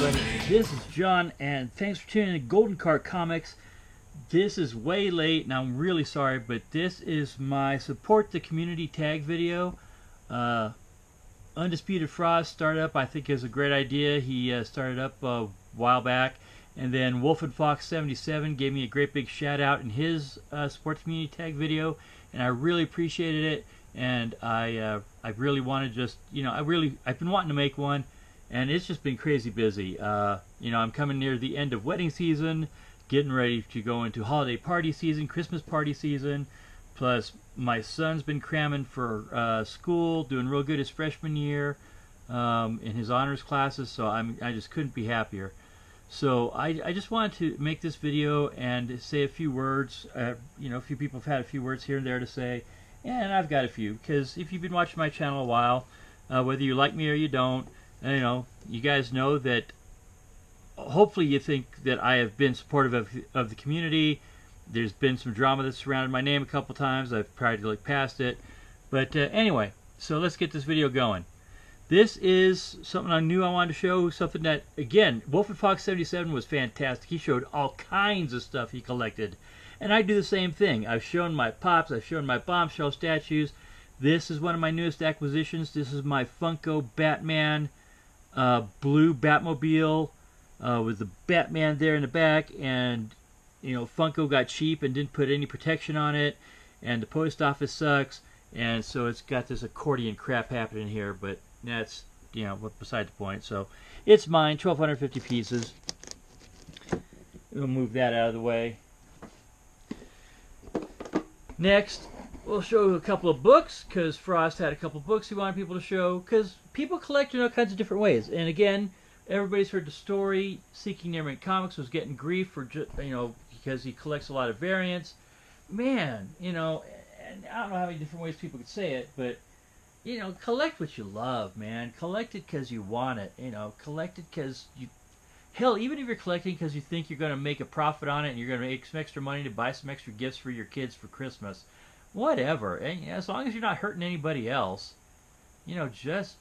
everybody. This is John, and thanks for tuning in to Golden Cart Comics. This is way late, and I'm really sorry, but this is my support the community tag video. Undisputed Frost started up, I think is a great idea. He started up a while back, and then Wolf and Fox 77 gave me a great big shout out in his support the community tag video, and I really appreciated it. And I really want to just, I've been wanting to make one. And it's just been crazy busy. I'm coming near the end of wedding season, getting ready to go into holiday party season, Christmas party season. Plus, my son's been cramming for school, doing real good his freshman year in his honors classes. So I just couldn't be happier. So I just wanted to make this video and say a few words. A few people have had a few words here and there to say, and I've got a few. Because if you've been watching my channel a while, whether you like me or you don't, you guys know that hopefully you think that I have been supportive of the community. There's been some drama that's surrounded my name a couple times. I've tried to look past it. But anyway, so let's get this video going. This is something I knew I wanted to show, something that, again, Wolf and Fox 77 was fantastic. He showed all kinds of stuff he collected. And I do the same thing. I've shown my Pops, I've shown my Bombshell statues. This is one of my newest acquisitions. This is my Funko Batman blue Batmobile with the Batman there in the back, and Funko got cheap and didn't put any protection on it, and the post office sucks, and so it's got this accordion crap happening here, but that's beside the point. So it's mine, 1,250 pieces. We'll move that out of the way. Next, we'll show you a couple of books, because Frost had a couple of books he wanted people to show, because people collect in all kinds of different ways. And again, everybody's heard the story. Seeking Nearmint Comics was getting grief for, because he collects a lot of variants. Man, and I don't know how many different ways people could say it, but, collect what you love, man. Collect it because you want it. Collect it because you... Hell, even if you're collecting because you think you're going to make a profit on it and you're going to make some extra money to buy some extra gifts for your kids for Christmas, whatever. And as long as you're not hurting anybody else, just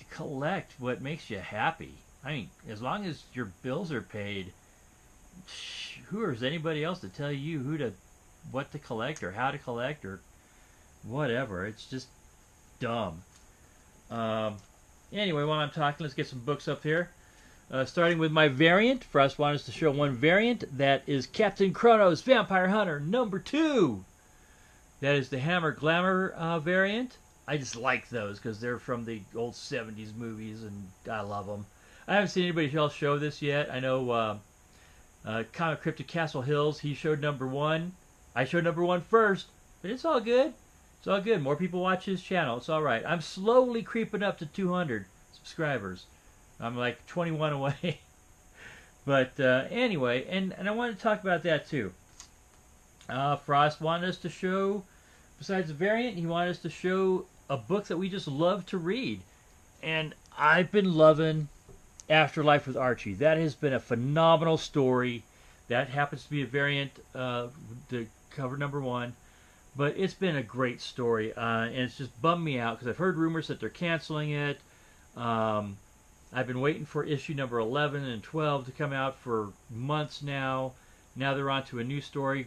collect what makes you happy. I mean, as long as your bills are paid, who is anybody else to tell you what to collect or how to collect or whatever? It's just dumb. Anyway, while I'm talking, let's get some books up here. Starting with my variant. Frost wanted us to show one variant. That is Captain Kronos Vampire Hunter #2. That is the Hammer Glamour variant. I just like those because they're from the old 70s movies, and I love them. I haven't seen anybody else show this yet. I know Comic Cryptic Castle Hills, he showed #1. I showed #1 first, but it's all good. It's all good. More people watch his channel. It's all right. I'm slowly creeping up to 200 subscribers. I'm like 21 away. But anyway, and I wanted to talk about that too. Frost wanted us to show, besides the variant, he wanted us to show a book that we just love to read. And I've been loving Afterlife with Archie. That has been a phenomenal story. That happens to be a variant, the cover #1. But it's been a great story. And it's just bummed me out because I've heard rumors that they're canceling it. I've been waiting for issue number 11 and 12 to come out for months now. Now they're on to a new story,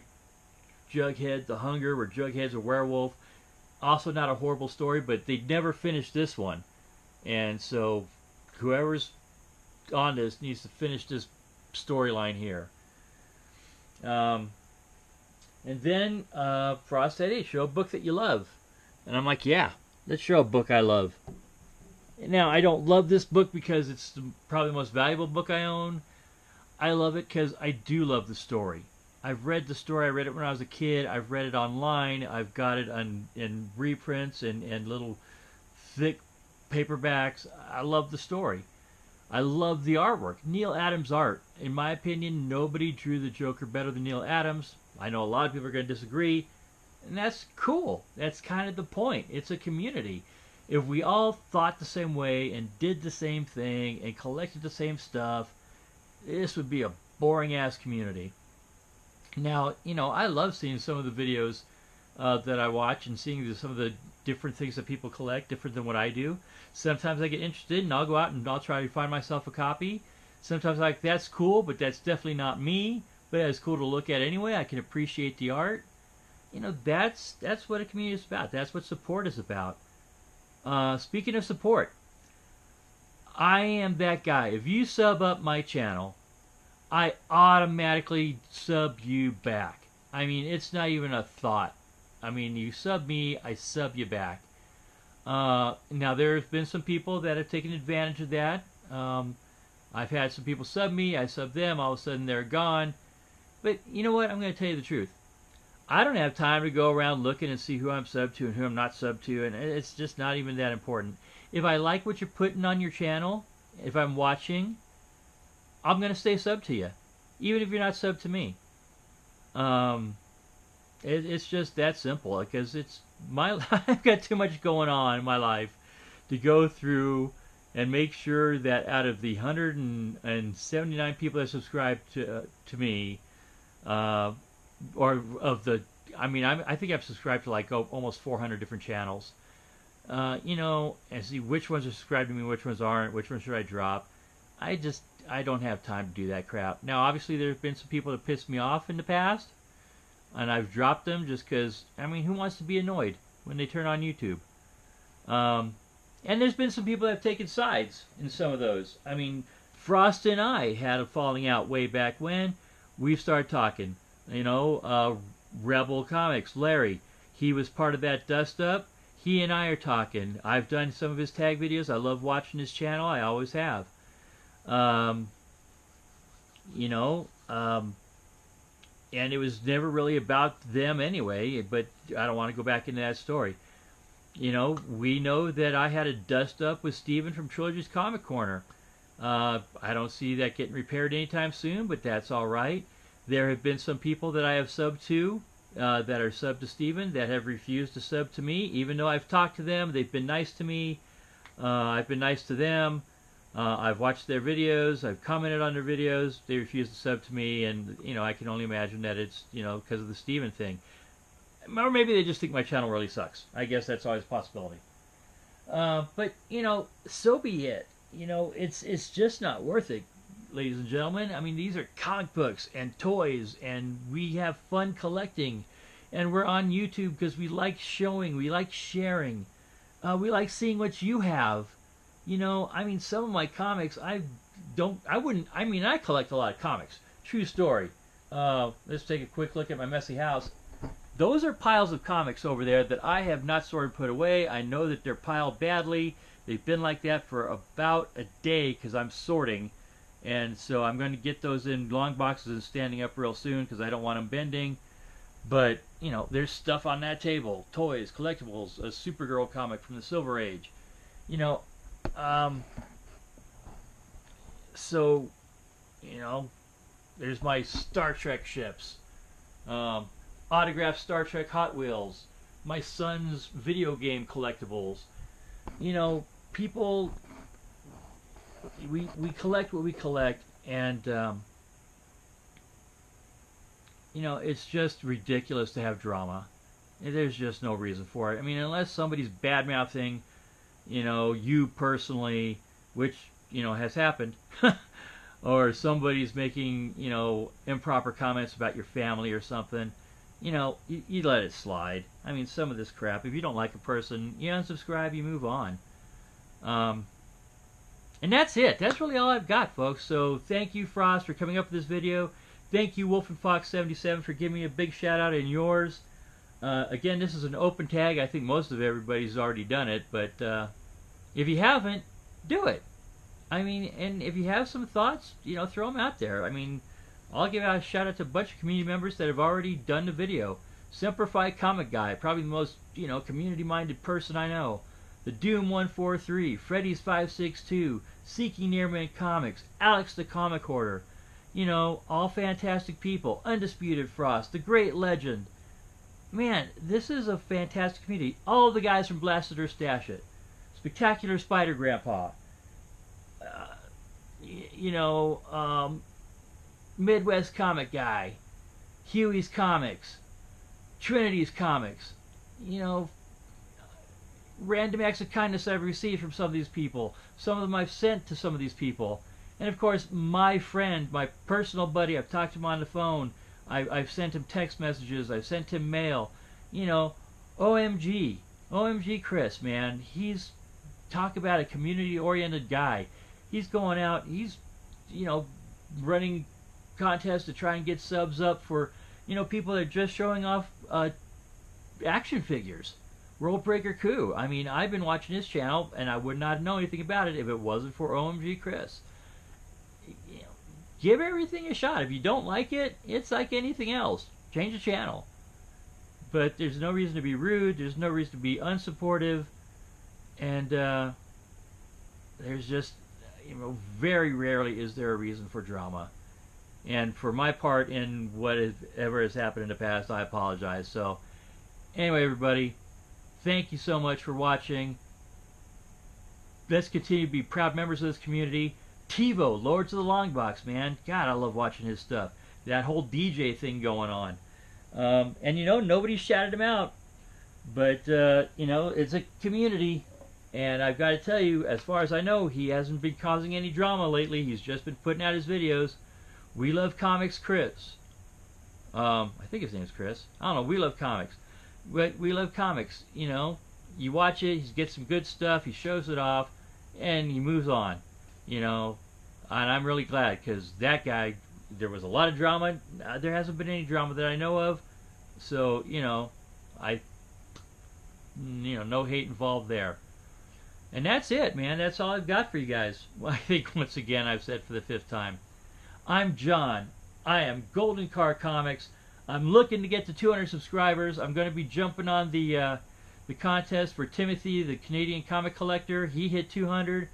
Jughead the Hunger, where Jughead's a werewolf. Also not a horrible story, but they never finished this one. And so whoever's on this needs to finish this storyline here. And then Frost said, hey, show a book that you love. And I'm like, yeah, let's show a book I love. Now, I don't love this book because it's probably the most valuable book I own. I love it because I do love the story. I've read the story. I read it when I was a kid. I've read it online. I've got it in reprints and little thick paperbacks. I love the story. I love the artwork. Neil Adams' art. In my opinion, nobody drew the Joker better than Neil Adams. I know a lot of people are going to disagree, and that's cool. That's kind of the point. It's a community. If we all thought the same way and did the same thing and collected the same stuff, this would be a boring-ass community. Now, I love seeing some of the videos that I watch and seeing some of the different things that people collect, different than what I do. Sometimes I get interested and I'll go out and I'll try to find myself a copy. Sometimes like, that's cool, but that's definitely not me. But it's cool to look at anyway. I can appreciate the art. You know, that's what a community is about. That's what support is about. Speaking of support, I am that guy. If you sub up my channel, I automatically sub you back. I mean, it's not even a thought. I mean, you sub me, I sub you back. Now, there's been some people that have taken advantage of that. I've had some people sub me, I sub them, all of a sudden they're gone. But you know what? I'm going to tell you the truth. I don't have time to go around looking and see who I'm subbed to and who I'm not subbed to, and it's just not even that important. If I like what you're putting on your channel, if I'm watching, I'm going to stay subbed to you, even if you're not subbed to me. It's just that simple, because it's I've got too much going on in my life to go through and make sure that out of the 179 people that subscribe to me, or of the, I mean, I think I've subscribed to like almost 400 different channels. You know, and see which ones are subscribed to me, which ones aren't, which ones should I drop. I don't have time to do that crap. Now, obviously, there's been some people that pissed me off in the past, and I've dropped them just because, I mean, who wants to be annoyed when they turn on YouTube? And there's been some people that have taken sides in some of those. I mean, Frost and I had a falling out way back when. We've started talking. You know, Rebel Comics, Larry, he was part of that dust up. He and I are talking. I've done some of his tag videos. I love watching his channel. I always have. You know, and it was never really about them anyway, but I don't want to go back into that story. You know, we know that I had a dust up with Steven from Trilogy's Comic Corner. I don't see that getting repaired anytime soon, but that's all right. There have been some people that I have subbed to, that are subbed to Steven, that have refused to sub to me, even though I've talked to them. They've been nice to me. I've been nice to them. I've watched their videos. I've commented on their videos. They refuse to sub to me, and you know, I can only imagine that it's, you know, because of the Steven thing. Or maybe they just think my channel really sucks. I guess that's always a possibility. But you know, so be it. You know, it's just not worth it, ladies and gentlemen. I mean, these are comic books and toys, and we have fun collecting, and we're on YouTube because we like showing, we like sharing, we like seeing what you have. You know, I mean, some of my comics, I mean, I collect a lot of comics. True story. Let's take a quick look at my messy house. Those are piles of comics over there that I have not sorted and put away. I know that they're piled badly. They've been like that for about a day because I'm sorting. And so I'm going to get those in long boxes and standing up real soon because I don't want them bending. But, you know, there's stuff on that table. Toys, collectibles, a Supergirl comic from the Silver Age. You know, so, you know, there's my Star Trek ships. Autographed Star Trek Hot Wheels. My son's video game collectibles. You know, people, we collect what we collect, and you know, it's just ridiculous to have drama. There's just no reason for it. I mean, unless somebody's bad-mouthing, you know, you personally, which, you know, has happened, or somebody's making, you know, improper comments about your family or something, you know, you let it slide. I mean, some of this crap, if you don't like a person, you unsubscribe, you move on. And that's it. That's really all I've got, folks. So thank you, Frost, for coming up with this video. Thank you, WolfandFox77, for giving me a big shout-out in yours. Again, this is an open tag. I think most of everybody's already done it, but if you haven't, do it. I mean, and if you have some thoughts, you know, throw them out there. I mean, I'll give out a shout-out to a bunch of community members that have already done the video. Simplified Comic Guy, probably the most, you know, community-minded person I know. The Doom143, Freddy's562, Seeking Nearman Comics, Alex the Comic Hoarder. You know, all fantastic people. Undisputed Frost, The Great Legend. Man, this is a fantastic community. All the guys from Blasted or Stash It. Spectacular Spider Grandpa. You know, Midwest Comic Guy. Huey's Comics. Trinity's Comics. You know, random acts of kindness I've received from some of these people. Some of them I've sent to some of these people. And of course, my friend, my personal buddy, I've talked to him on the phone. I've sent him text messages. I've sent him mail. You know, Omg-Chris, man. He's, talk about a community-oriented guy. He's going out. He's, you know, running contests to try and get subs up for, you know, people that are just showing off action figures. World Breaker Coup. I mean, I've been watching his channel, and I would not know anything about it if it wasn't for Omg-Chris. You know, give everything a shot. If you don't like it, it's like anything else. Change the channel. But there's no reason to be rude. There's no reason to be unsupportive. And there's just, you know, very rarely is there a reason for drama. And for my part in whatever has happened in the past, I apologize. So, anyway, everybody, thank you so much for watching. Let's continue to be proud members of this community. TiVo, Lords of the Long Box, man. God, I love watching his stuff. That whole DJ thing going on. And, you know, nobody shouted him out. But, you know, it's a community. And I've got to tell you, as far as I know, he hasn't been causing any drama lately. He's just been putting out his videos. We Love Comics Chris. I think his name's Chris. I don't know. We Love Comics. But We Love Comics, you know. You watch it, he gets some good stuff, he shows it off, and he moves on. You know, and I'm really glad, because that guy, there was a lot of drama. There hasn't been any drama that I know of. So, you know, no hate involved there. And that's it, man. That's all I've got for you guys. Well, I think once again I've said for the 5th time. I'm John. I am Golden Car Comics. I'm looking to get to 200 subscribers. I'm going to be jumping on the contest for Timothy, the Canadian comic collector. He hit 200,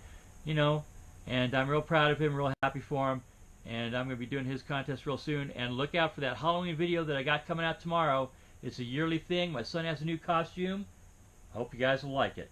you know, and I'm real proud of him, real happy for him. And I'm going to be doing his contest real soon. And look out for that Halloween video that I got coming out tomorrow. It's a yearly thing. My son has a new costume. I hope you guys will like it.